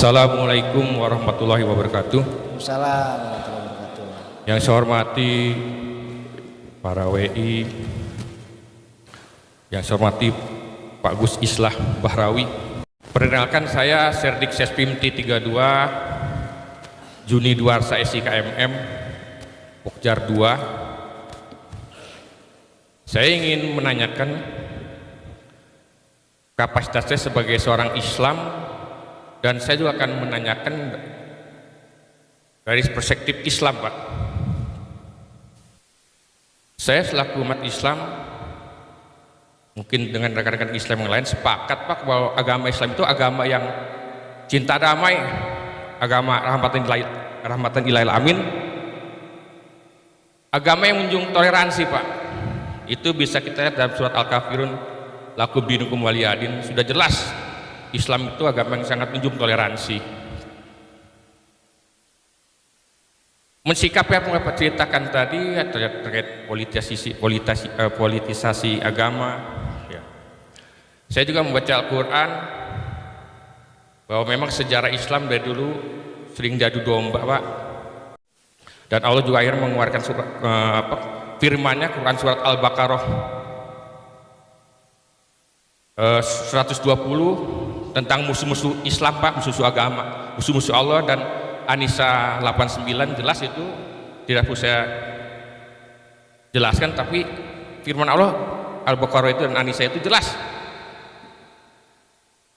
Assalamualaikum warahmatullahi wabarakatuh. Waalaikumsalam warahmatullahi wabarakatuh. Yang saya hormati para WI, yang saya hormati Pak Gus Islah Bahrawi. Perkenalkan, saya Serdik Sespim T32 Juni Duarsa SIKMM Pokjar 2. Saya ingin menanyakan kapasitas saya sebagai seorang Islam, dan saya juga akan menanyakan dari perspektif Islam, Pak. Saya selaku umat Islam, mungkin dengan rekan-rekan Islam yang lain, sepakat, Pak, bahwa agama Islam itu agama yang cinta damai, agama rahmatan ilahil amin, agama yang menjunjung toleransi, Pak. Itu bisa kita lihat dalam surat Al-Kafirun, lakum dinukum waliyadin. Sudah jelas Islam itu agama yang sangat menjunjung toleransi. Mensikapi apa yang Bapak ceritakan tadi terkait politisasi agama, ya. Saya juga membaca Al-Quran bahwa memang sejarah Islam dari dulu sering diadu domba, Pak. Dan Allah juga akhirnya mengeluarkan surat firman-Nya, Quran surat Al-Baqarah 120 tentang musuh-musuh Islam, Pak, musuh-musuh agama, musuh-musuh Allah. Dan An-Nisa 89 jelas, itu tidak perlu saya jelaskan, tapi firman Allah Al-Baqarah itu dan An-Nisa itu jelas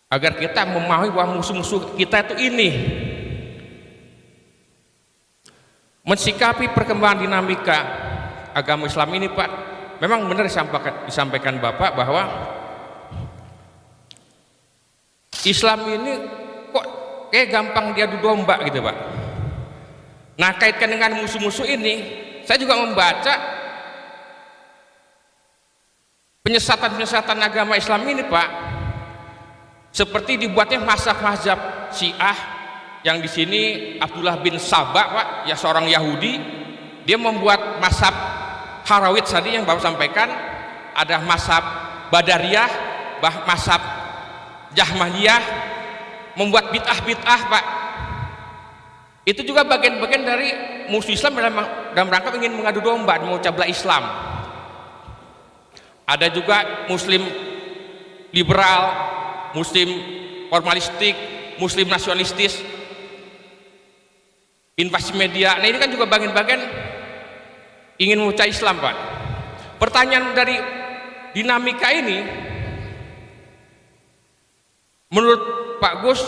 agar kita memahami bahwa musuh-musuh kita itu ini. Mensikapi perkembangan dinamika agama Islam ini, Pak, memang benar disampaikan Bapak bahwa Islam ini kok kayak gampang diadu domba gitu, Pak. Nah, kaitkan dengan musuh-musuh ini, saya juga membaca penyesatan agama Islam ini, Pak, seperti dibuatnya mazhab Syiah, yang di sini Abdullah bin Sabah, Pak, ya seorang Yahudi, dia membuat mazhab Harawit tadi yang Bapak sampaikan, ada mazhab Badariyah, mazhab Jahmiyah, membuat bid'ah, Pak. Itu juga bagian-bagian dari musuh Islam dalam rangka ingin mengadu domba, memecah belah Islam. Ada juga Muslim liberal, Muslim formalistik, Muslim nasionalistis, invasi media. Nah, ini kan juga bagian-bagian ingin memecah Islam, Pak. Pertanyaan dari dinamika ini, menurut Pak Gus,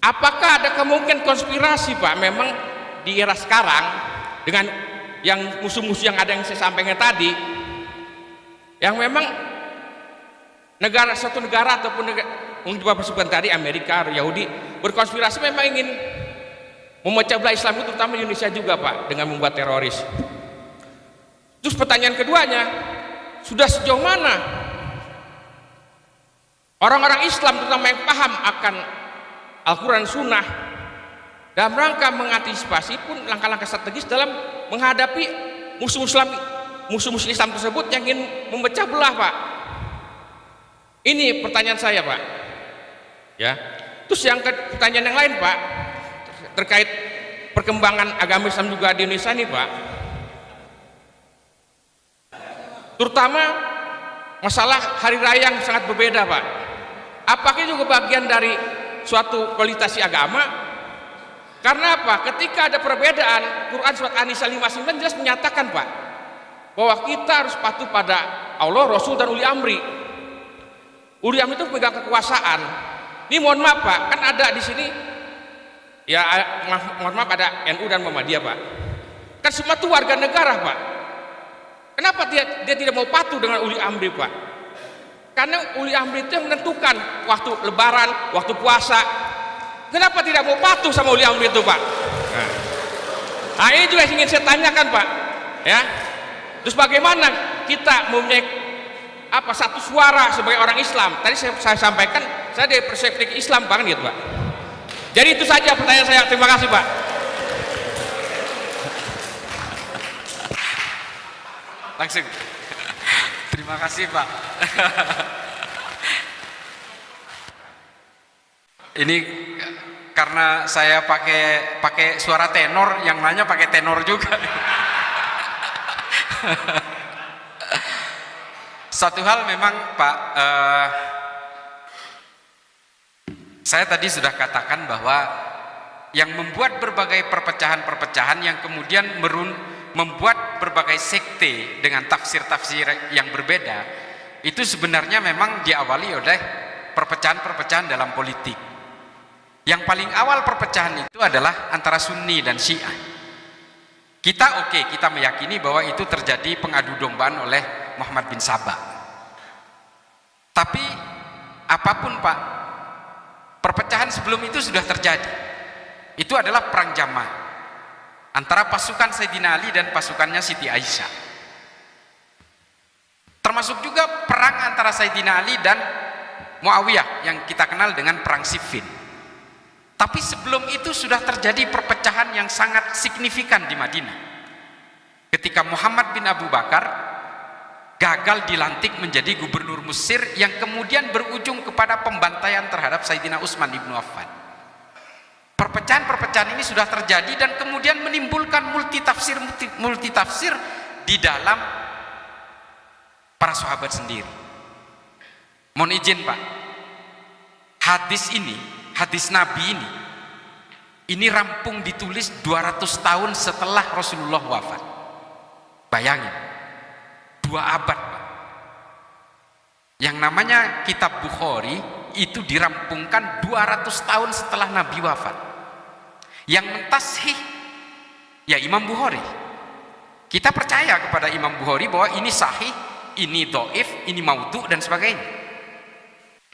apakah ada kemungkinan konspirasi, Pak, memang di era sekarang dengan yang musuh-musuh yang ada yang saya sampaikan tadi, yang memang suatu negara ataupun mungkin Bapak sebutkan tadi Amerika atau Yahudi berkonspirasi memang ingin memecah belah Islam itu, terutama Indonesia juga, Pak, dengan membuat teroris. Terus pertanyaan keduanya, sudah sejauh mana orang-orang Islam, terutama yang paham akan Al-Quran Sunnah, dalam rangka mengantisipasi pun langkah-langkah strategis dalam menghadapi musuh-musuh Islam tersebut yang ingin memecah belah, Pak? Ini pertanyaan saya, Pak. Ya. Terus yang pertanyaan yang lain, Pak, terkait perkembangan agama Islam juga di Indonesia ini, Pak, terutama masalah hari raya yang sangat berbeda, Pak. Apakah juga bagian dari suatu kualitas agama? Karena apa? Ketika ada perbedaan, Quran surat An-Nisa 59 jelas menyatakan, Pak, bahwa kita harus patuh pada Allah, Rasul, dan uli amri. Uli amri itu pegang kekuasaan. Ini mohon maaf, Pak, kan ada di sini, ya mohon maaf, ada NU dan Muhammadiyah, Pak. Kan semua itu warga negara, Pak. Kenapa dia tidak mau patuh dengan uli amri, Pak? Karena uli amri itu yang menentukan waktu lebaran, waktu puasa. Kenapa tidak mau patuh sama uli amri itu, Pak? Nah, ini juga ingin saya tanyakan, Pak. Ya, terus bagaimana kita mempunyai satu suara sebagai orang Islam? Tadi saya sampaikan, saya dari perspektif Islam, Pak, gitu, Pak. Jadi itu saja pertanyaan saya. Terima kasih, Pak. Langsung. Terima kasih, Pak. Ini karena saya pakai suara tenor, yang nanya pakai tenor juga. Satu hal memang Pak, saya tadi sudah katakan bahwa yang membuat berbagai perpecahan-perpecahan yang kemudian membuat berbagai sekte dengan tafsir-tafsir yang berbeda, itu sebenarnya memang diawali oleh perpecahan-perpecahan dalam politik. Yang paling awal perpecahan itu adalah antara Sunni dan Syiah. Kita meyakini bahwa itu terjadi pengadu dombaan oleh Muhammad bin Sabah. Tapi apapun Pak, perpecahan sebelum itu sudah terjadi. Itu adalah perang Jamal antara pasukan Sayyidina Ali dan pasukannya Siti Aisyah. Termasuk juga perang antara Sayyidina Ali dan Muawiyah yang kita kenal dengan perang Siffin. Tapi sebelum itu sudah terjadi perpecahan yang sangat signifikan di Madinah. Ketika Muhammad bin Abu Bakar gagal dilantik menjadi gubernur Mesir yang kemudian berujung kepada pembantaian terhadap Sayyidina Utsman ibnu Affan. Perpecahan-perpecahan ini sudah terjadi dan kemudian menimbulkan multitafsir di dalam para sahabat sendiri. Mohon izin Pak, hadis Nabi ini rampung ditulis 200 tahun setelah Rasulullah wafat. Bayangin, 2 abad Pak. Yang namanya kitab Bukhari itu dirampungkan 200 tahun setelah Nabi wafat. Yang mentashih ya Imam Bukhari. Kita percaya kepada Imam Bukhari bahwa ini sahih, ini dhaif, ini maudhu dan sebagainya.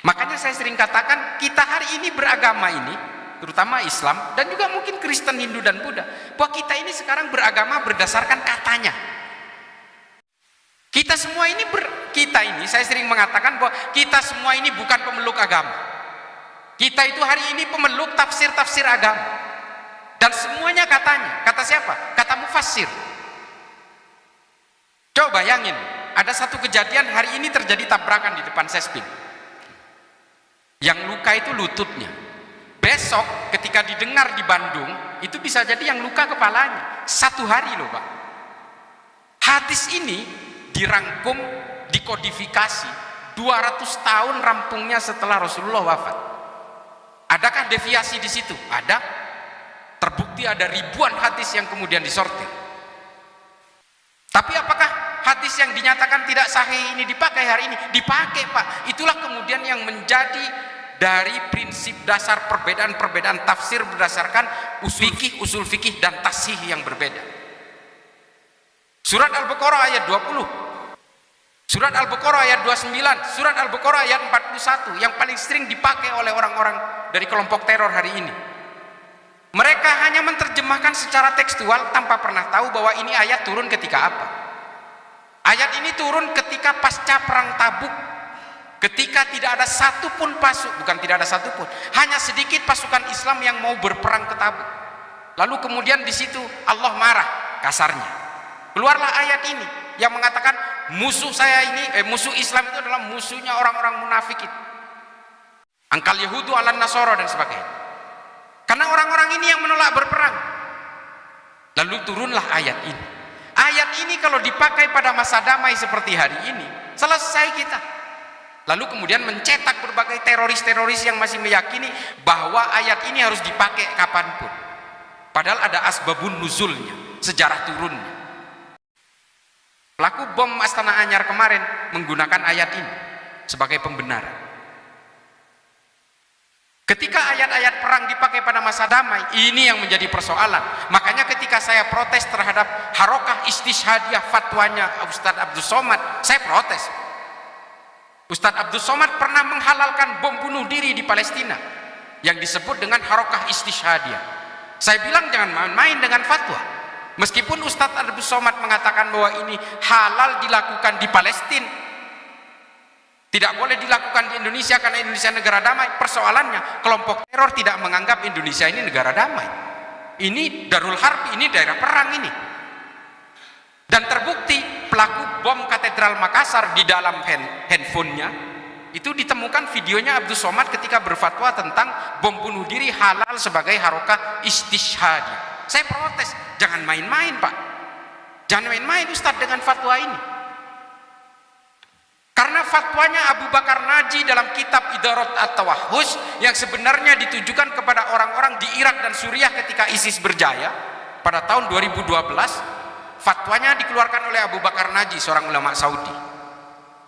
Makanya saya sering katakan kita hari ini beragama ini, terutama Islam dan juga mungkin Kristen, Hindu dan Buddha, bahwa kita ini sekarang beragama berdasarkan katanya. Kita semua ini saya sering mengatakan bahwa kita semua ini bukan pemeluk agama. Kita itu hari ini pemeluk tafsir-tafsir agama. Dan semuanya katanya, kata siapa? Kata mufassir. Coba bayangin, ada satu kejadian hari ini terjadi tabrakan di depan Sespim. Yang luka itu lututnya. Besok ketika didengar di Bandung, itu bisa jadi yang luka kepalanya. 1 hari loh Pak. Hadis ini dirangkum, dikodifikasi 200 tahun rampungnya setelah Rasulullah wafat. Adakah deviasi di situ? Ada. Terbukti ada ribuan hadis yang kemudian disortir. Tapi apakah hadis yang dinyatakan tidak sahih ini dipakai hari ini? Dipakai Pak. Itulah kemudian yang menjadi dari prinsip dasar perbedaan-perbedaan tafsir berdasarkan usul fikih dan tasih yang berbeda. Surat Al-Baqarah ayat 20, Surat Al-Baqarah ayat 29, Surat Al-Baqarah ayat 41 yang paling sering dipakai oleh orang-orang dari kelompok teror hari ini. Mereka hanya menerjemahkan secara tekstual tanpa pernah tahu bahwa ini ayat turun ketika apa. Ayat ini turun ketika pasca perang Tabuk, ketika tidak ada satupun hanya sedikit pasukan Islam yang mau berperang ke Tabuk. Lalu kemudian di situ Allah marah kasarnya. Keluarlah ayat ini yang mengatakan musuh Islam itu adalah musuhnya orang-orang munafik itu. Angkal Yahudu ala Nasoro dan sebagainya. Karena orang-orang ini yang menolak berperang. Lalu turunlah ayat ini. Ayat ini kalau dipakai pada masa damai seperti hari ini, selesai kita. Lalu kemudian mencetak berbagai teroris-teroris yang masih meyakini bahwa ayat ini harus dipakai kapanpun. Padahal ada asbabun nuzulnya, sejarah turunnya. Pelaku bom Astana Anyar kemarin menggunakan ayat ini sebagai pembenaran. Ketika ayat-ayat perang dipakai pada masa damai, ini yang menjadi persoalan. Makanya ketika saya protes terhadap harokah istishhadiyah fatwanya Ustadz Abdus Somad, saya protes. Ustadz Abdus Somad pernah menghalalkan bom bunuh diri di Palestina yang disebut dengan harokah istishhadiyah. Saya bilang jangan main-main dengan fatwa. Meskipun Ustadz Abdus Somad mengatakan bahwa ini halal dilakukan di Palestina, tidak boleh dilakukan di Indonesia karena Indonesia negara damai. Persoalannya kelompok teror tidak menganggap Indonesia ini negara damai. Ini Darul Harb, ini daerah perang ini. Dan terbukti pelaku bom Katedral Makassar di dalam handphonenya Itu ditemukan videonya Abdus Somad ketika berfatwa tentang bom bunuh diri halal sebagai harokah istishhadi. Saya protes, jangan main-main Pak, jangan main-main Ustadz dengan fatwa ini. Karena fatwanya Abu Bakar Naji dalam kitab Idarat At-Tawahhus yang sebenarnya ditujukan kepada orang-orang di Irak dan Suriah ketika ISIS berjaya pada tahun 2012, fatwanya dikeluarkan oleh Abu Bakar Naji, seorang ulama Saudi.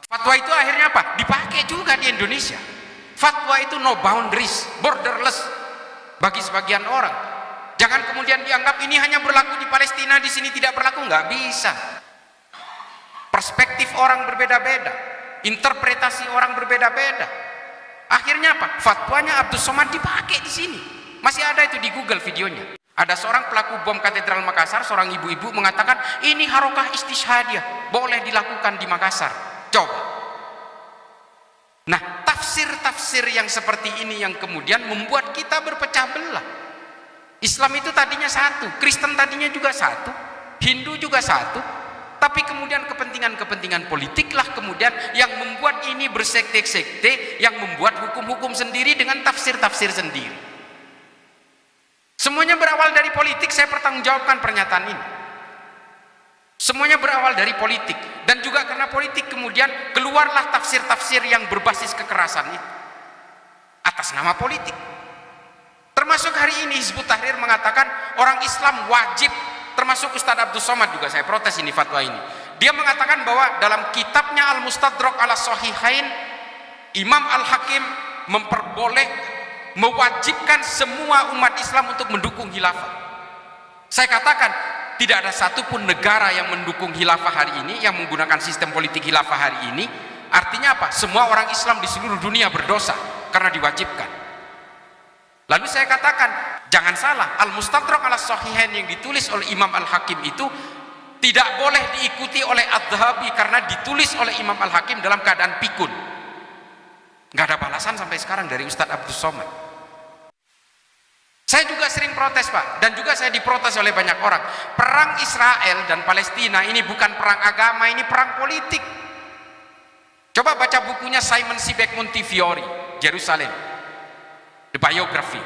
Fatwa itu akhirnya apa? Dipakai juga di Indonesia. Fatwa itu no boundaries, borderless bagi sebagian orang. Jangan kemudian dianggap ini hanya berlaku di Palestina, di sini tidak berlaku. Nggak bisa. Perspektif orang berbeda-beda, interpretasi orang berbeda-beda. Akhirnya apa? Fatwanya Abdus Somad dipakai di sini. Masih ada itu di Google videonya. Ada seorang pelaku bom Katedral Makassar, seorang ibu-ibu mengatakan ini harokah istishhadiyah, boleh dilakukan di Makassar. Coba. Nah, tafsir-tafsir yang seperti ini yang kemudian membuat kita berpecah belah. Islam itu tadinya satu, Kristen tadinya juga satu, Hindu juga satu, tapi kemudian kepentingan-kepentingan politiklah kemudian yang membuat ini bersekte-sekte, yang membuat hukum-hukum sendiri dengan tafsir-tafsir sendiri. Semuanya berawal dari politik. Saya pertanggungjawabkan pernyataan ini. Semuanya berawal dari politik, dan juga karena politik kemudian keluarlah tafsir-tafsir yang berbasis kekerasan itu atas nama politik. Termasuk hari ini Hizbut Tahrir mengatakan orang Islam wajib, termasuk Ustadz Abdus Somad juga, saya protes ini fatwa ini. Dia mengatakan bahwa dalam kitabnya Al-Mustadrak ala Sahihain, Imam Al-Hakim mewajibkan semua umat Islam untuk mendukung khilafah. Saya katakan tidak ada satupun negara yang mendukung khilafah hari ini, yang menggunakan sistem politik khilafah hari ini. Artinya apa? Semua orang Islam di seluruh dunia berdosa karena diwajibkan. Lalu saya katakan, jangan salah, Al-Mustadrak ala Sahihain yang ditulis oleh Imam Al-Hakim itu tidak boleh diikuti oleh Adz-Dzahabi karena ditulis oleh Imam Al-Hakim dalam keadaan pikun. Nggak ada balasan sampai sekarang dari Ustadz Abdus Somad. Saya juga sering protes Pak, dan juga saya diprotes oleh banyak orang. Perang Israel dan Palestina ini bukan perang agama, ini perang politik. Coba baca bukunya Simon Sebag Montefiore, Jerusalem, The Biography.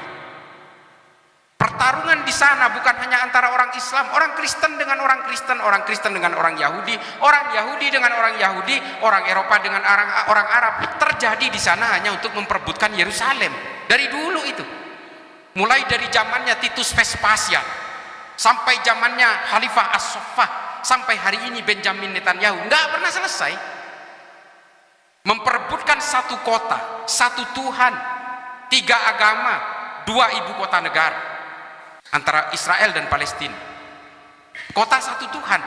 Pertarungan di sana bukan hanya antara orang Islam, orang Kristen dengan orang Kristen, orang Kristen dengan orang Yahudi, orang Yahudi dengan orang Yahudi, orang Eropa dengan orang Arab. Terjadi di sana hanya untuk memperebutkan Yerusalem. Dari dulu itu. Mulai dari zamannya Titus Vespasian sampai zamannya Khalifah As-Saffah sampai hari ini Benjamin Netanyahu, nggak pernah selesai memperebutkan satu kota, satu Tuhan, 3 agama, 2 ibu kota negara antara Israel dan Palestina. Kota satu Tuhan,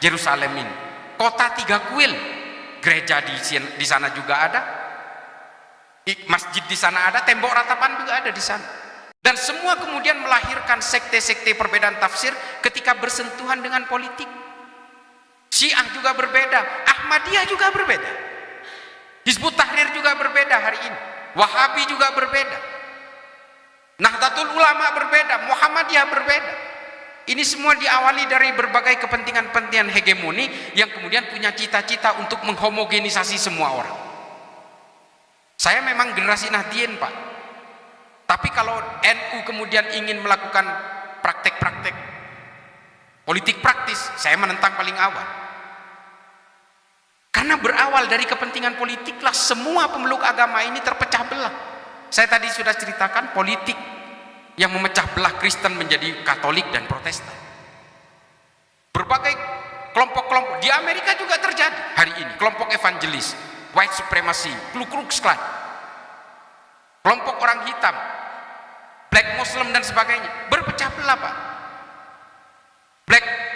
Yerusalem ini. Kota 3 kuil, gereja di sana juga ada, masjid di sana ada, tembok ratapan juga ada di sana. Dan semua kemudian melahirkan sekte-sekte perbedaan tafsir ketika bersentuhan dengan politik. Syiah juga berbeda, Ahmadiyah juga berbeda, Hizbut Tahrir juga berbeda hari ini, Wahabi juga berbeda, Nahdlatul Ulama berbeda, Muhammadiyah berbeda. Ini semua diawali dari berbagai kepentingan-kepentingan hegemoni yang kemudian punya cita-cita untuk menghomogenisasi semua orang. Saya memang generasi Nahdien Pak. Tapi kalau NU kemudian ingin melakukan praktek-praktek politik praktis, saya menentang paling awal. Karena berawal dari kepentingan politiklah semua pemeluk agama ini terpecah belah. Saya tadi sudah ceritakan politik yang memecah belah Kristen menjadi Katolik dan Protestan. Berbagai kelompok-kelompok di Amerika juga terjadi hari ini. Kelompok evangelis, white supremacy, Ku Klux Klan, kelompok orang hitam, Black Muslim dan sebagainya, berpecah belah Pak.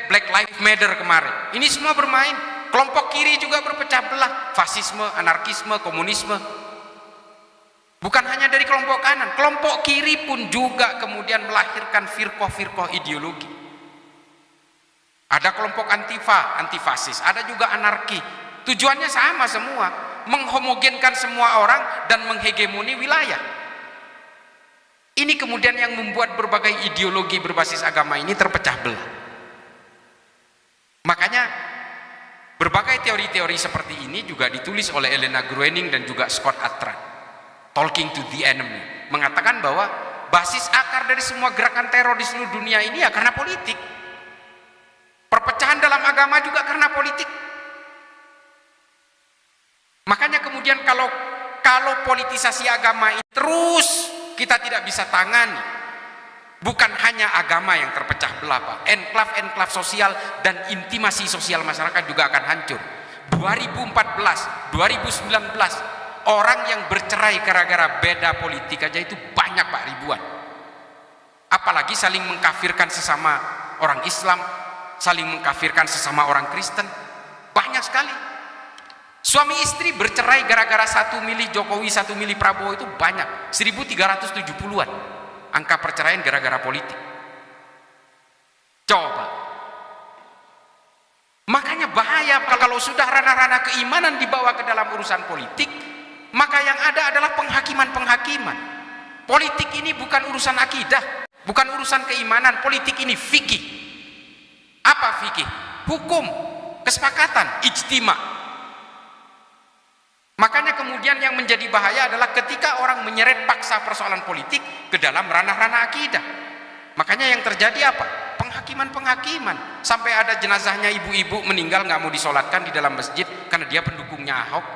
Black Lives Matter kemarin, ini semua bermain. Kelompok kiri juga berpecah belah, fasisme, anarkisme, komunisme. Bukan hanya dari kelompok kanan, kelompok kiri pun juga kemudian melahirkan firqah-firqah ideologi. Ada kelompok antifa, antifasis, ada juga anarki. Tujuannya sama semua, menghomogenkan semua orang dan menghegemoni wilayah. Ini kemudian yang membuat berbagai ideologi berbasis agama ini terpecah belah. Makanya berbagai Berbagai teori-teori seperti ini juga ditulis oleh Elena Gruening dan juga Scott Atran. Talking to the Enemy mengatakan bahwa basis akar dari semua gerakan teror di seluruh dunia ini ya karena politik. Perpecahan dalam agama juga karena politik. Makanya kemudian kalau politisasi agama ini terus kita tidak bisa tangani, bukan hanya agama yang terpecah belah, Pak. Enklav-enklav sosial dan intimasi sosial masyarakat juga akan hancur. 2014, 2019 orang yang bercerai gara-gara beda politik aja itu banyak, Pak, ribuan. Apalagi saling mengkafirkan sesama orang Islam, saling mengkafirkan sesama orang Kristen, banyak sekali. Suami istri bercerai gara-gara satu milih Jokowi, satu milih Prabowo itu banyak, 1370-an angka perceraian gara-gara politik. Coba. Makanya bahaya kalau sudah ranah-ranah keimanan dibawa ke dalam urusan politik, maka yang ada adalah penghakiman-penghakiman. Politik ini bukan urusan akidah, bukan urusan keimanan. Politik ini fikih. Apa fikih? Hukum, kesepakatan, ijtima. Makanya kemudian yang menjadi bahaya adalah ketika orang menyeret paksa persoalan politik ke dalam ranah-ranah akidah. Makanya yang terjadi apa? Penghakiman-penghakiman. Sampai ada jenazahnya ibu-ibu meninggal nggak mau disolatkan di dalam masjid karena dia pendukungnya Ahok.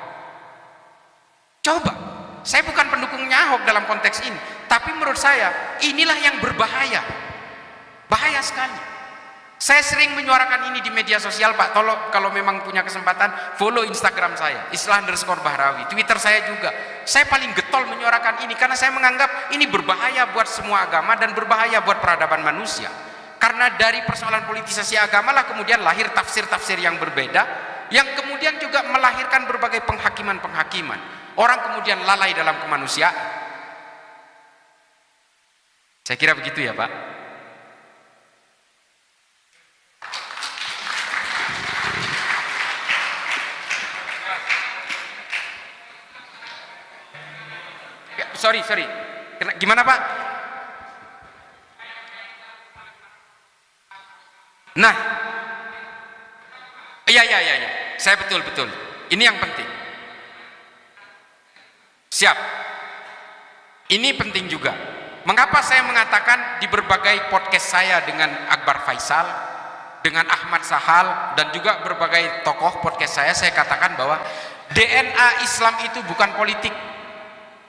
Coba, saya bukan pendukungnya Ahok dalam konteks ini, tapi menurut saya inilah yang berbahaya, bahaya sekali. Saya sering menyuarakan ini di media sosial, Pak. Tolong kalau memang punya kesempatan follow Instagram saya, @islah_bahrawi, Twitter saya juga. Saya paling getol menyuarakan ini karena saya menganggap ini berbahaya buat semua agama dan berbahaya buat peradaban manusia. Karena dari persoalan politisasi agama lah kemudian lahir tafsir-tafsir yang berbeda, yang kemudian juga melahirkan berbagai penghakiman-penghakiman. Orang kemudian lalai dalam kemanusiaan. Saya kira begitu ya, Pak. Ya, sorry. Gimana, Pak? Nah, iya. Saya betul. Ini yang penting. Siap. Ini penting juga. Mengapa saya mengatakan di berbagai podcast saya dengan Akbar Faisal, dengan Ahmad Sahal, dan juga berbagai tokoh podcast saya katakan bahwa DNA Islam itu bukan politik.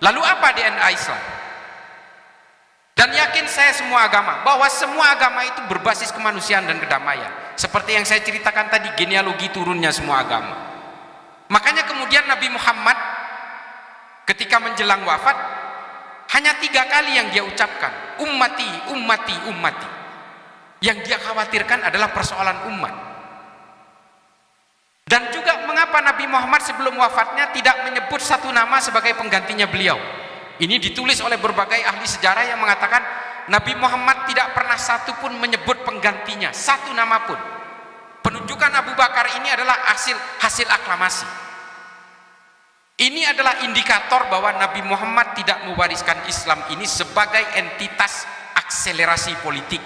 Lalu apa DNA Islam? Dan yakin saya semua agama, bahwa semua agama itu berbasis kemanusiaan dan kedamaian. Seperti yang saya ceritakan tadi, genealogi turunnya semua agama. Makanya kemudian Nabi Muhammad ketika menjelang wafat hanya 3 kali yang dia ucapkan, ummati. Yang dia khawatirkan adalah persoalan umat. Dan juga mengapa Nabi Muhammad sebelum wafatnya tidak menyebut satu nama sebagai penggantinya beliau. Ini ditulis oleh berbagai ahli sejarah yang mengatakan Nabi Muhammad tidak pernah satu pun menyebut penggantinya, satu nama pun. Penunjukan Abu Bakar ini adalah hasil aklamasi. Ini adalah indikator bahwa Nabi Muhammad tidak mewariskan Islam ini sebagai entitas akselerasi politik.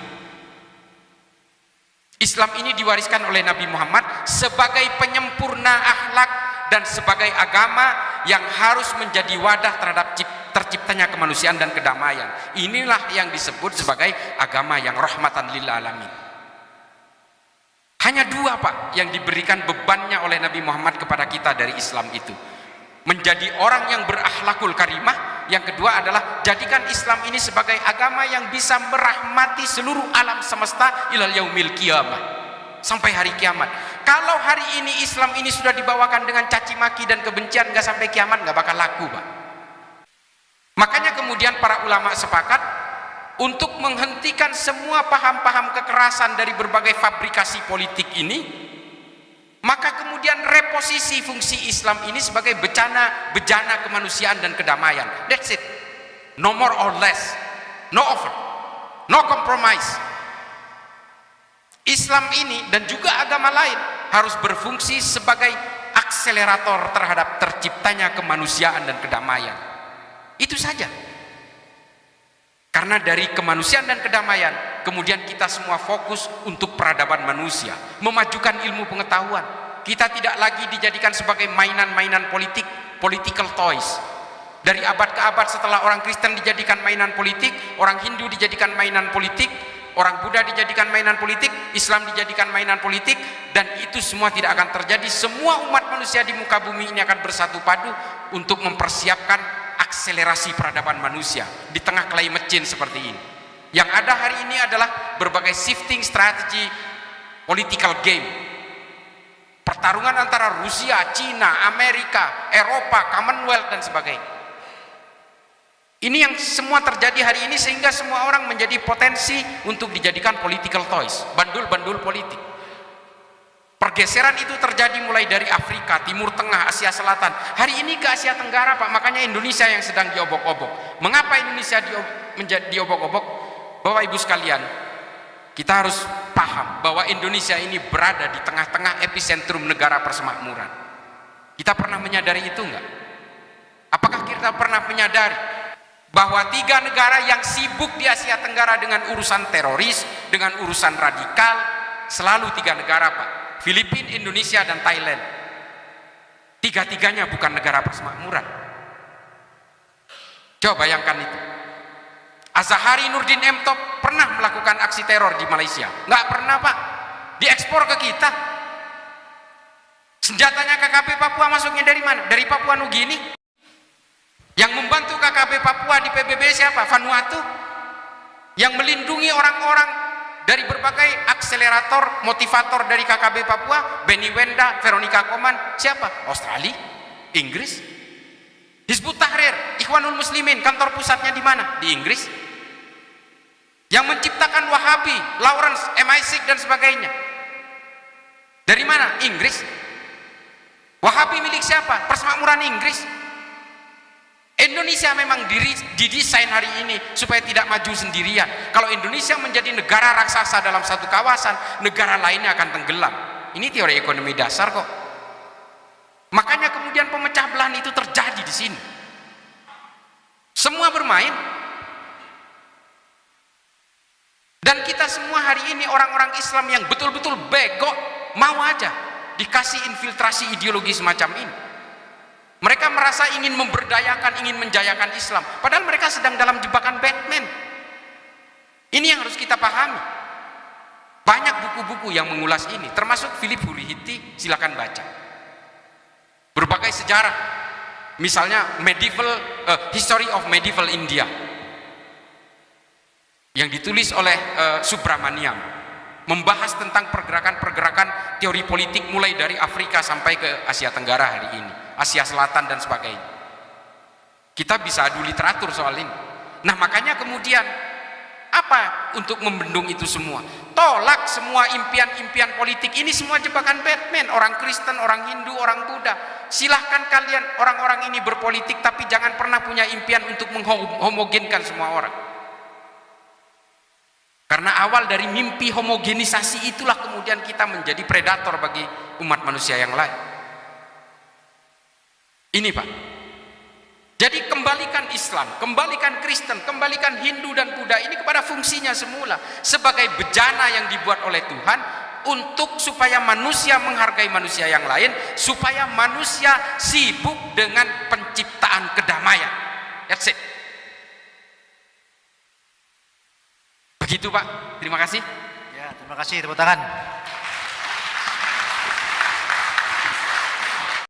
Islam ini diwariskan oleh Nabi Muhammad sebagai penyempurna akhlak dan sebagai agama yang harus menjadi wadah terhadap terciptanya kemanusiaan dan kedamaian. Inilah yang disebut sebagai agama yang rahmatan lil alamin. Hanya 2, Pak, yang diberikan bebannya oleh Nabi Muhammad kepada kita dari Islam itu. Menjadi orang yang berakhlakul karimah. Yang kedua adalah jadikan Islam ini sebagai agama yang bisa merahmati seluruh alam semesta ilal yaumil qiyamah, sampai hari kiamat. Kalau hari ini Islam ini sudah dibawakan dengan caci maki dan kebencian, nggak sampai kiamat nggak bakal laku, Pak. Makanya kemudian para ulama sepakat untuk menghentikan semua paham-paham kekerasan dari berbagai fabrikasi politik ini. Maka kemudian reposisi fungsi Islam ini sebagai bejana kemanusiaan dan kedamaian. That's it. No more or less. No over. No compromise. Islam ini dan juga agama lain harus berfungsi sebagai akselerator terhadap terciptanya kemanusiaan dan kedamaian. Itu saja. Karena dari kemanusiaan dan kedamaian, kemudian kita semua fokus untuk peradaban manusia, memajukan ilmu pengetahuan. Kita tidak lagi dijadikan sebagai mainan-mainan politik, political toys. Dari abad ke abad setelah orang Kristen dijadikan mainan politik, orang Hindu dijadikan mainan politik, orang Buddha dijadikan mainan politik, Islam dijadikan mainan politik, dan itu semua tidak akan terjadi. Semua umat manusia di muka bumi ini akan bersatu padu untuk mempersiapkan akselerasi peradaban manusia di tengah climate change seperti ini. Yang ada hari ini adalah berbagai shifting strategi political game. Pertarungan antara Rusia, Cina, Amerika, Eropa, Commonwealth dan sebagainya. Ini yang semua terjadi hari ini sehingga semua orang menjadi potensi untuk dijadikan political toys, bandul-bandul politik. Pergeseran itu terjadi mulai dari Afrika, Timur Tengah, Asia Selatan. Hari ini ke Asia Tenggara, Pak. Makanya Indonesia yang sedang diobok-obok. Mengapa Indonesia diobok-obok? Bapak Ibu sekalian, kita harus paham bahwa Indonesia ini berada di tengah-tengah epicentrum negara persemakmuran. Kita pernah menyadari itu enggak? Apakah kita pernah menyadari bahwa 3 negara yang sibuk di Asia Tenggara dengan urusan teroris, dengan urusan radikal, selalu 3 negara, Pak. Filipina, Indonesia, dan Thailand. 3-tiganya bukan negara persemakmuran. Coba bayangkan itu. Azahari Nurdin M. Top pernah melakukan aksi teror di Malaysia? Nggak pernah, Pak. Diekspor ke kita. Senjatanya KKP Papua masuknya dari mana? Dari Papua Nugini. Yang membantu KKP Papua di PBB siapa? Vanuatu. Yang melindungi orang-orang dari berbagai akselerator, motivator dari KKP Papua, Benny Wenda, Veronica Koman, siapa? Australia, Inggris. Hizbut Tahrir, Ikhwanul Muslimin, kantor pusatnya di mana? Di Inggris. Yang menciptakan Wahabi, Lawrence, MI6 dan sebagainya, dari mana? Inggris. Wahabi milik siapa? Persemakmuran Inggris. Indonesia memang didesain hari ini supaya tidak maju sendirian. Kalau Indonesia menjadi negara raksasa dalam satu kawasan, negara lainnya akan tenggelam. Ini teori ekonomi dasar kok. Makanya kemudian pemecah belahan itu terjadi di sini. Semua bermain. Dan kita semua hari ini orang-orang Islam yang betul-betul bego, mau aja dikasih infiltrasi ideologi semacam ini. Mereka merasa ingin memberdayakan, ingin menjayakan Islam, padahal mereka sedang dalam jebakan Batman. Ini yang harus kita pahami. Banyak buku-buku yang mengulas ini, termasuk Philip Hurihiti, silakan baca. Berbagai sejarah, misalnya History of Medieval India, yang ditulis oleh Subramaniam, membahas tentang pergerakan-pergerakan teori politik mulai dari Afrika sampai ke Asia Tenggara hari ini, Asia Selatan dan sebagainya. Kita bisa adu literatur soal ini. Nah, makanya kemudian apa untuk membendung itu semua? Tolak semua impian-impian politik ini, semua jebakan Batman. Orang Kristen, orang Hindu, orang Buddha, silahkan kalian orang-orang ini berpolitik, tapi jangan pernah punya impian untuk menghomogenkan semua orang. Karena awal dari mimpi homogenisasi itulah kemudian kita menjadi predator bagi umat manusia yang lain. Ini, Pak. Jadi kembalikan Islam, kembalikan Kristen, kembalikan Hindu dan Buddha ini kepada fungsinya semula, sebagai bejana yang dibuat oleh Tuhan untuk supaya manusia menghargai manusia yang lain, supaya manusia sibuk dengan penciptaan kedamaian. That's it. Begitu, Pak. Terima kasih. Ya, terima kasih, tepuk tangan.